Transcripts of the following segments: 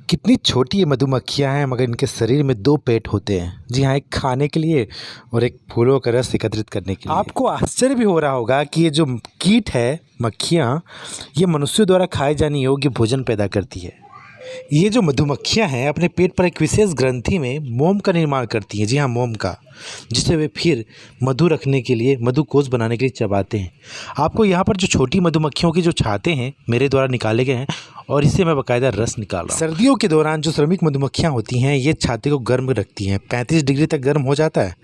कितनी छोटी ये मधुमक्खियाँ हैं मगर इनके शरीर में 2 पेट होते हैं। जी हाँ, एक खाने के लिए और एक फूलों का रस एकत्रित करने के लिए। आपको आश्चर्य भी हो रहा होगा कि ये जो कीट है, मक्खियाँ, ये मनुष्यों द्वारा खाए जाने योग्य भोजन पैदा करती है। ये जो मधुमक्खियाँ हैं अपने पेट पर एक विशेष ग्रंथि में मोम का निर्माण करती हैं। जी हाँ, मोम का, जिसे वे फिर मधु रखने के लिए, मधुकोश बनाने के लिए चबाते हैं। आपको यहाँ पर जो छोटी मधुमक्खियों की जो छाते हैं मेरे द्वारा निकाले गए हैं और इससे मैं बाकायदा रस निकाल रहा हूँ। सर्दियों के दौरान जो श्रमिक मधुमक्खियाँ होती हैं ये छाते को गर्म रखती हैं। 35 डिग्री तक गर्म हो जाता है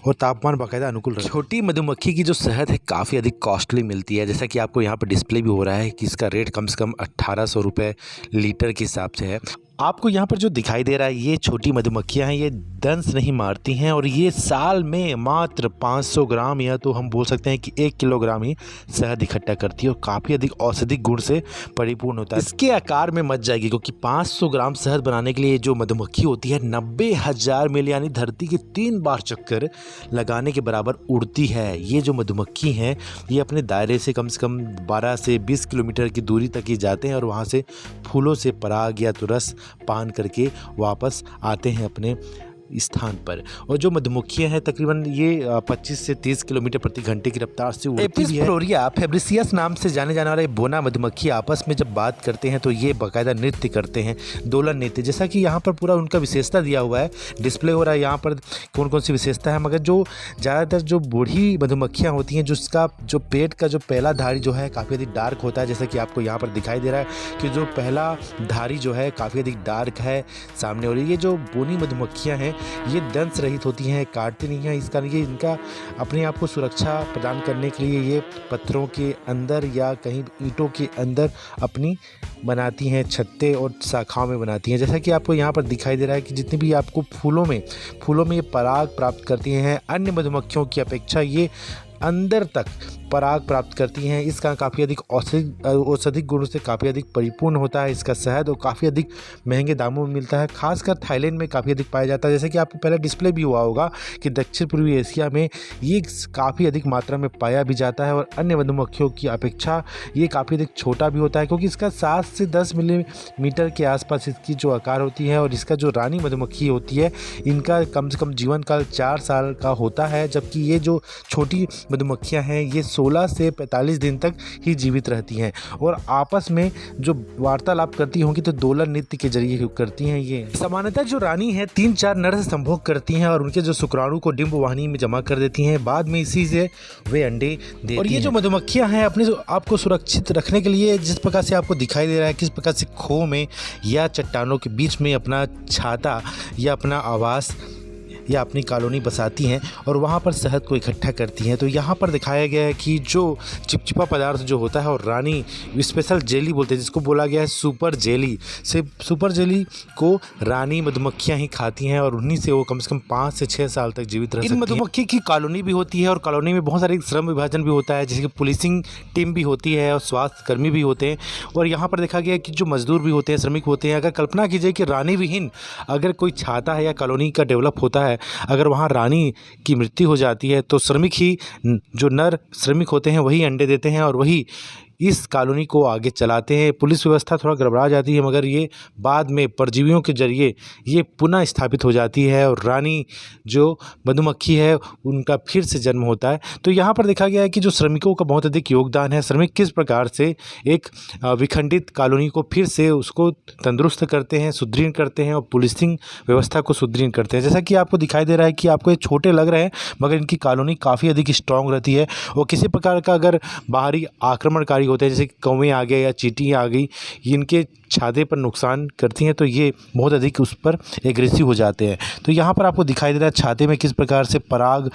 और तापमान बाकायदा अनुकूल रहता है। छोटी मधुमक्खी की जो शहद है काफ़ी अधिक कॉस्टली मिलती है, जैसा कि आपको यहाँ पर डिस्प्ले भी हो रहा है कि इसका रेट कम से कम 1800 रुपये लीटर के हिसाब से है। आपको यहाँ पर जो दिखाई दे रहा है ये छोटी मधुमक्खियाँ हैं, ये दंश नहीं मारती हैं और ये साल में मात्र 500 ग्राम या तो हम बोल सकते हैं कि 1 किलोग्राम ही शहद इकट्ठा करती है और काफ़ी अधिक औषधि गुण से परिपूर्ण होता है। इसके आकार में मच जाएगी क्योंकि 500 ग्राम शहद बनाने के लिए जो मधुमक्खी होती है 90,000 मील यानी धरती के 3 बार चक्कर लगाने के बराबर उड़ती है। ये जो मधुमक्खी हैं ये अपने दायरे से कम 12 से 20 किलोमीटर की दूरी तक ही जाते हैं और वहाँ से फूलों से पराग या तो रस पान करके वापस आते हैं अपने स्थान पर। और जो मधुमक्खियां हैं तकरीबन ये 25 से 30 किलोमीटर प्रति घंटे की रफ्तार से उड़ती है। एपिस फ्लोरिया फेब्रिसियस नाम से जाने जाने वाले बोना मधुमक्खी आपस में जब बात करते हैं तो ये बाकायदा नृत्य करते हैं, दोलन नृत्य, जैसा कि यहाँ पर पूरा उनका विशेषता दिया हुआ है, डिस्प्ले हो रहा है यहाँ पर कौन कौन सी विशेषता है। मगर जो ज़्यादातर जो बूढ़ी मधुमक्खियाँ होती हैं जिसका जो पेट का जो पहला धारी जो है काफ़ी अधिक डार्क होता है, जैसा कि आपको यहाँ पर दिखाई दे रहा है कि जो पहला धारी जो है काफ़ी अधिक डार्क है सामने। और ये जो बोनी मधुमक्खियाँ हैं ये दंश रहित होती हैं, काटती नहीं हैं। इसका ये इनका अपने आप को सुरक्षा प्रदान करने के लिए ये पत्थरों के अंदर या कहीं ईंटों के अंदर अपनी बनाती हैं, छत्ते और शाखाओं में बनाती हैं। जैसा कि आपको यहाँ पर दिखाई दे रहा है कि जितनी भी आपको फूलों में ये पराग प्राप्त करती हैं, अन्य मधुमक्खियों की अपेक्षा ये अंदर तक पराग प्राप्त करती हैं। इसका काफ़ी अधिक औषधिक गुणों से काफ़ी अधिक परिपूर्ण होता है इसका शहद और काफ़ी अधिक महंगे दामों में मिलता है। खासकर थाईलैंड में काफ़ी अधिक पाया जाता है। जैसे कि आपको पहले डिस्प्ले भी हुआ होगा कि दक्षिण पूर्वी एशिया में ये काफ़ी अधिक मात्रा में पाया भी जाता है और अन्य मधुमक्खियों की अपेक्षा ये काफ़ी अधिक छोटा भी होता है क्योंकि इसका 7 से 10 मिलीमीटर के आसपास इसकी जो आकार होती है। और इसका जो रानी मधुमक्खी होती है इनका कम से कम जीवन काल 4 साल का होता है, जबकि ये जो छोटी मधुमक्खियां हैं ये 16 से 45 दिन तक ही जीवित रहती हैं और आपस में जो वार्तालाप करती होंगी तो दोलन नृत्य के जरिए करती हैं। ये सामान्यतः जो रानी है 3-4 नर से संभोग करती हैं और उनके जो शुक्राणु को डिंब वाहिनी में जमा कर देती हैं, बाद में इसी से वे अंडे देती हैं। और ये जो मधुमक्खियां हैं अपने आपको सुरक्षित रखने के लिए जिस प्रकार से आपको दिखाई दे रहा है किस प्रकार से खो में या चट्टानों के बीच में अपना छाता या अपना आवास या अपनी कॉलोनी बसाती हैं और वहाँ पर शहद को इकट्ठा करती हैं। तो यहाँ पर दिखाया गया है कि जो चिपचिपा पदार्थ जो होता है और रानी स्पेशल जेली बोलते हैं जिसको बोला गया है सुपर जेली, सुपर जेली को रानी मधुमक्खियाँ ही खाती हैं और उन्हीं से वो कम से कम 5 से 6 साल तक जीवित रह सकती हैं। इन मधुमक्खी की कॉलोनी भी होती है और कॉलोनी में बहुत सारे श्रम विभाजन भी होता है, जैसे कि पुलिसिंग टीम भी होती है और स्वास्थ्य कर्मी भी होते हैं। और यहाँ पर देखा गया है कि जो मजदूर भी होते हैं, श्रमिक होते हैं। अगर कल्पना कीजिए कि रानी विहीन अगर कोई छाता है या कॉलोनी का डेवलप होता है, अगर वहाँ रानी की मृत्यु हो जाती है तो श्रमिक ही जो नर श्रमिक होते हैं वही अंडे देते हैं और वही इस कॉलोनी को आगे चलाते हैं। पुलिस व्यवस्था थोड़ा गड़बड़ा जाती है मगर ये बाद में परजीवियों के जरिए ये पुनः स्थापित हो जाती है और रानी जो मधुमक्खी है उनका फिर से जन्म होता है। तो यहाँ पर देखा गया है कि जो श्रमिकों का बहुत अधिक योगदान है, श्रमिक किस प्रकार से एक विखंडित कॉलोनी को फिर से उसको तंदुरुस्त करते हैं, सुदृढ़ करते हैं और पुलिसिंग व्यवस्था को सुदृढ़ करते हैं। जैसा कि आपको दिखाई दे रहा है कि आपको ये छोटे लग रहे हैं मगर इनकी कॉलोनी काफ़ी अधिक स्ट्रॉन्ग रहती है और किसी प्रकार का अगर बाहरी आक्रमणकारी होते हैं जैसे कौवे आ गए या चींटी आ गई, इनके छाते पर नुकसान करती हैं तो ये बहुत अधिक उस पर एग्रेसिव हो जाते हैं। तो यहाँ पर आपको दिखाई दे रहा है छाते में किस प्रकार से पराग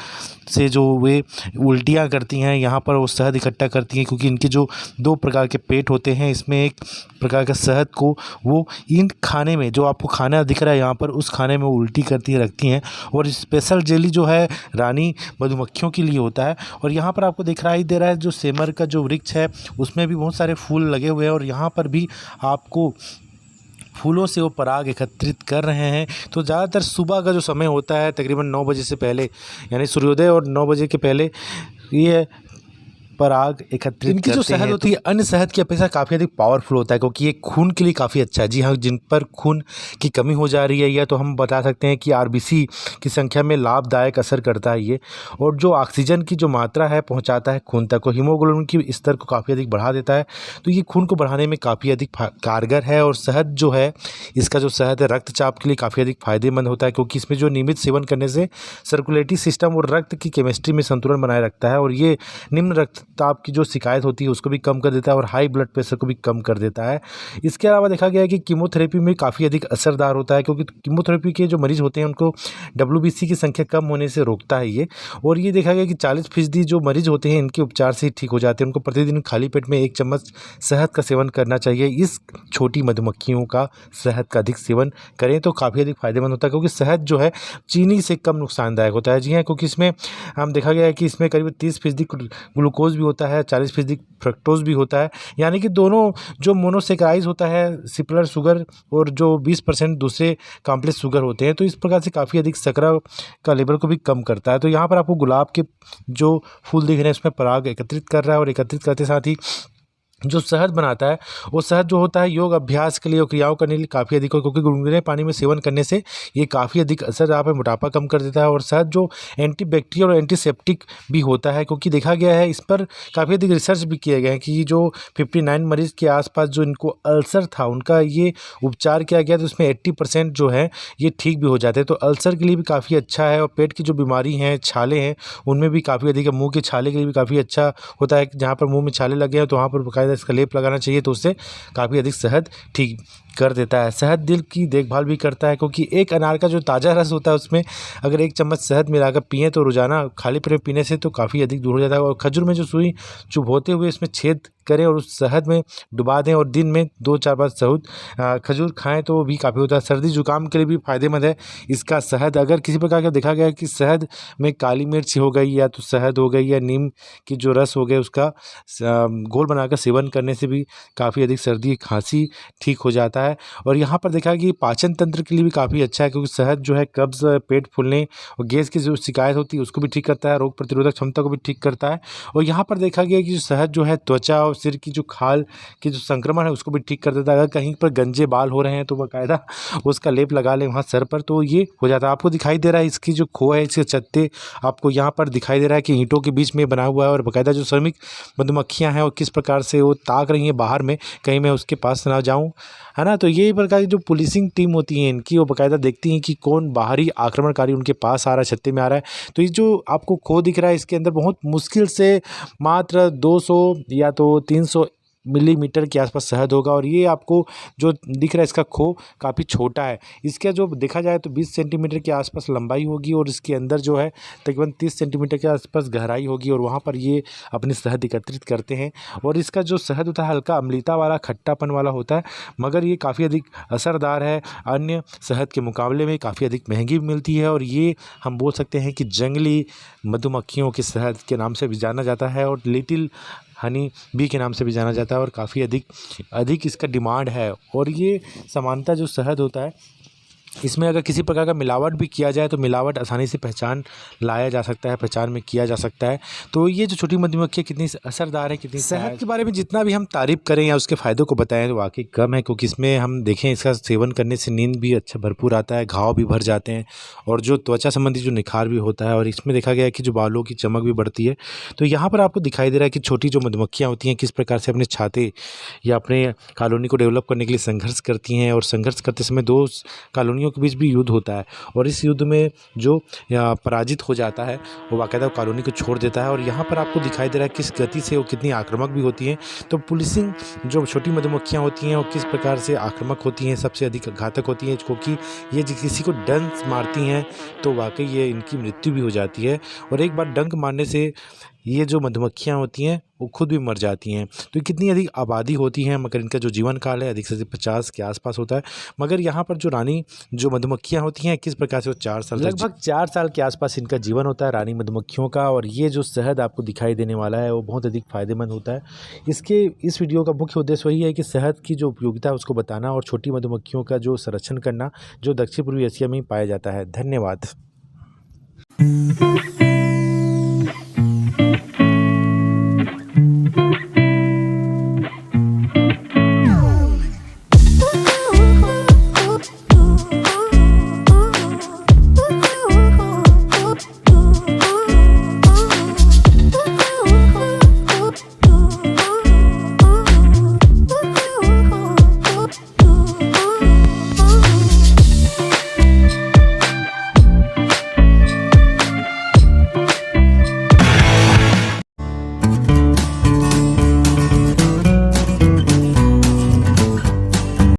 से जो वे उल्टियाँ करती हैं, यहाँ पर वो शहद इकट्ठा करती हैं क्योंकि इनके जो 2 प्रकार के पेट होते हैं इसमें एक प्रकार का शहद को वो इन खाने में जो आपको खाना दिख रहा है यहाँ पर उस खाने में उल्टी करती रखती हैं। और स्पेशल जेली जो है रानी मधुमक्खियों के लिए होता है। और यहाँ पर आपको दिखाई दे रहा है जो सेमर का जो वृक्ष है उसमें भी बहुत सारे फूल लगे हुए हैं और यहाँ पर भी आपको फूलों से वो पराग एकत्रित कर रहे हैं। तो ज़्यादातर सुबह का जो समय होता है तकरीबन 9 बजे से पहले यानी सूर्योदय और 9 बजे के पहले ये पराग एकत्रित इनकी जो शहद होती है अन्य शहद की अपेक्षा काफ़ी अधिक पावरफुल होता है, क्योंकि ये खून के लिए काफ़ी अच्छा है। जी हाँ, जिन पर खून की कमी हो जा रही है या तो हम बता सकते हैं कि आरबीसी की संख्या में लाभदायक असर करता है ये, और जो ऑक्सीजन की जो मात्रा है पहुंचाता है खून तक, और हीमोग्लोबिन की स्तर को काफ़ी अधिक बढ़ा देता है। तो ये खून को बढ़ाने में काफ़ी अधिक कारगर है। और शहद जो है, इसका जो शहद है रक्तचाप के लिए काफ़ी अधिक फायदेमंद होता है, क्योंकि इसमें जो नियमित सेवन करने से सर्कुलेटरी सिस्टम और रक्त की केमिस्ट्री में संतुलन बनाए रखता है, और ये निम्न रक्तचाप की जो शिकायत होती है उसको भी कम कर देता है और हाई ब्लड प्रेशर को भी कम कर देता है। इसके अलावा देखा गया है कि कीमोथेरेपी में काफ़ी अधिक असरदार होता है, क्योंकि कीमोथेरेपी के जो मरीज होते हैं उनको WBC की संख्या कम होने से रोकता है ये। और ये देखा गया कि 40% जो मरीज होते हैं इनके उपचार से ही ठीक हो जाते हैं। उनको प्रतिदिन खाली पेट में 1 चम्मच शहद का सेवन करना चाहिए। इस छोटी मधुमक्खियों का शहद का अधिक सेवन करें तो काफ़ी अधिक फायदेमंद होता है, क्योंकि शहद जो है चीनी से कम नुकसानदायक होता है। जी हाँ, क्योंकि इसमें हम देखा गया है कि इसमें करीब 30% ग्लूकोज भी होता है, 40% फ्रक्टोज भी होता है, यानी कि दोनों जो मोनोसेक्राइज होता है सिंपलर शुगर और जो 20% दूसरे कॉम्प्लेक्स शुगर होते हैं, तो इस प्रकार से काफ़ी अधिक शर्करा का लेवल को भी कम करता है। तो यहाँ पर आपको गुलाब के जो फूल दिख रहे हैं उसमें पराग एकत्रित कर रहा है, और एकत्रित करते साथ ही जो शहद बनाता है वो शहद जो होता है योग अभ्यास के लिए और क्रियाओं करने के लिए काफ़ी अधिक हो, क्योंकि गुनगुने पानी में सेवन करने से ये काफ़ी अधिक असर आप मोटापा कम कर देता है। और शहद जो एंटीबैक्टीरियल और एंटीसेप्टिक भी होता है, क्योंकि देखा गया है इस पर काफ़ी अधिक रिसर्च भी किए गए हैं कि जो 59 मरीज़ के आसपास जो इनको अल्सर था उनका ये उपचार किया गया, तो उसमें 80% जो है ये ठीक भी हो जाते हैं। तो अल्सर के लिए भी काफ़ी अच्छा है, और पेट की जो बीमारी हैं, छाले हैं, उनमें भी काफ़ी अधिक है। मुँह के छाले के लिए भी काफ़ी अच्छा होता है, जहाँ पर मुँह में छाले लगे हैं तो वहाँ पर बाकायदा इसका लेप लगाना चाहिए, तो उससे काफ़ी अधिक शहद ठीक कर देता है। शहद दिल की देखभाल भी करता है, क्योंकि एक अनार का जो ताज़ा रस होता है उसमें अगर 1 चम्मच शहद मिलाकर पिएँ तो रोज़ाना खाली पेट पीने से तो काफ़ी अधिक दूर हो जाता है। और खजूर में जो सुई चुभोते हुए इसमें छेद करें और उस शहद में डुबा दें, और दिन में 2-4 बार खजूर खाएँ तो भी काफ़ी होता है। सर्दी जुकाम के लिए भी फ़ायदेमंद है इसका शहद। अगर किसी प्रकार का देखा गया है कि शहद में काली मिर्च हो गई या तो शहद हो गई या नीम की जो रस हो गए उसका घोल बनाकर सेवन करने से भी काफ़ी अधिक सर्दी खांसी ठीक हो जाता है। और यहाँ पर देखा कि पाचन तंत्र के लिए भी काफ़ी अच्छा है, क्योंकि शहद जो है कब्ज़, पेट फूलने और गैस की जो शिकायत होती है उसको भी ठीक करता है, रोग प्रतिरोधक क्षमता को भी ठीक करता है। और यहाँ पर देखा गया कि शहद जो है त्वचा और सिर की जो खाल की जो संक्रमण है उसको भी ठीक कर देता है। अगर कहीं पर गंजे बाल हो रहे हैं तो बाकायदा उसका लेप लगा लें वहाँ सर पर, तो ये हो जाता है। आपको दिखाई दे रहा है इसकी जो खो है, इसके चत्ते आपको यहाँ पर दिखाई दे रहा है कि ईंटों के बीच में बना हुआ है, और बाकायदा जो श्रमिक मधुमक्खियाँ हैं और किस प्रकार से वो ताक रही हैं बाहर में, कहीं मैं उसके पास ना जाऊँ, है ना। तो ये प्रकार की जो पुलिसिंग टीम होती है इनकी, वो बाकायदा देखती हैं कि कौन बाहरी आक्रमणकारी उनके पास आ रहा है, छत्ते में आ रहा है। तो ये जो आपको खो दिख रहा है इसके अंदर बहुत मुश्किल से मात्र 200 या तो 300 मिलीमीटर के आसपास शहद होगा, और ये आपको जो दिख रहा है इसका खो काफ़ी छोटा है। इसका जो देखा जाए तो 20 सेंटीमीटर के आसपास लंबाई होगी, और इसके अंदर जो है तकरीबन 30 सेंटीमीटर के आसपास गहराई होगी, और वहाँ पर ये अपनी शहद एकत्रित करते हैं। और इसका जो शहद होता है हल्का अम्लता वाला, खट्टापन वाला होता है, मगर ये काफ़ी अधिक असरदार है। अन्य शहद के मुकाबले में काफ़ी अधिक महंगी भी मिलती है, और ये हम बोल सकते हैं कि जंगली मधुमक्खियों के शहद के नाम से भी जाना जाता है, और लिटिल हनी बी के नाम से भी जाना जाता है, और काफ़ी अधिक इसका डिमांड है। और ये सामान्यतः जो शहद होता है इसमें अगर किसी प्रकार का मिलावट भी किया जाए तो मिलावट आसानी से पहचान लाया जा सकता है, पहचान में किया जा सकता है। तो ये जो छोटी मधुमक्खी कितनी असरदार है, कितनी शहद के बारे में जितना भी हम तारीफ़ करें या उसके फ़ायदों को बताएं तो वाकई कम है, क्योंकि इसमें हम देखें इसका सेवन करने से नींद भी अच्छा भरपूर आता है, घाव भी भर जाते हैं, और जो त्वचा संबंधी जो निखार भी होता है, और इसमें देखा गया है कि जो बालों की चमक भी बढ़ती है। तो यहाँ पर आपको दिखाई दे रहा है कि छोटी जो मधुमक्खियाँ होती हैं किस प्रकार से अपने छाते या अपने कॉलोनी को डेवलप करने के लिए संघर्ष करती हैं, और संघर्ष करते समय 2 कॉलोनियों के बीच भी युद्ध होता है, और इस युद्ध में जो पराजित हो जाता है वो बाकायदा कॉलोनी को छोड़ देता है। और यहाँ पर आपको दिखाई दे रहा है किस गति से वो कितनी आक्रामक भी होती हैं। तो पुलिसिंग जो छोटी मधुमक्खियाँ होती हैं वो किस प्रकार से आक्रामक होती हैं, सबसे अधिक घातक होती हैं, क्योंकि ये किसी को डंक मारती हैं तो वाकई ये इनकी मृत्यु भी हो जाती है। और एक बार डंक मारने से ये जो मधुमक्खियाँ होती हैं वो खुद भी मर जाती हैं। तो कितनी अधिक आबादी होती है, मगर इनका जो जीवन काल है अधिक से अधिक 50 के आसपास होता है। मगर यहाँ पर जो रानी जो मधुमक्खियाँ होती हैं किस प्रकार से वो 4 साल लगभग 4 साल के आसपास इनका जीवन होता है रानी मधुमक्खियों का। और ये जो शहद आपको दिखाई देने वाला है वो बहुत अधिक फ़ायदेमंद होता है। इस वीडियो का मुख्य उद्देश्य वही है कि शहद की जो उपयोगिता है उसको बताना, और छोटी मधुमक्खियों का जो संरक्षण करना जो दक्षिण पूर्वी एशिया में ही पाया जाता है। धन्यवाद।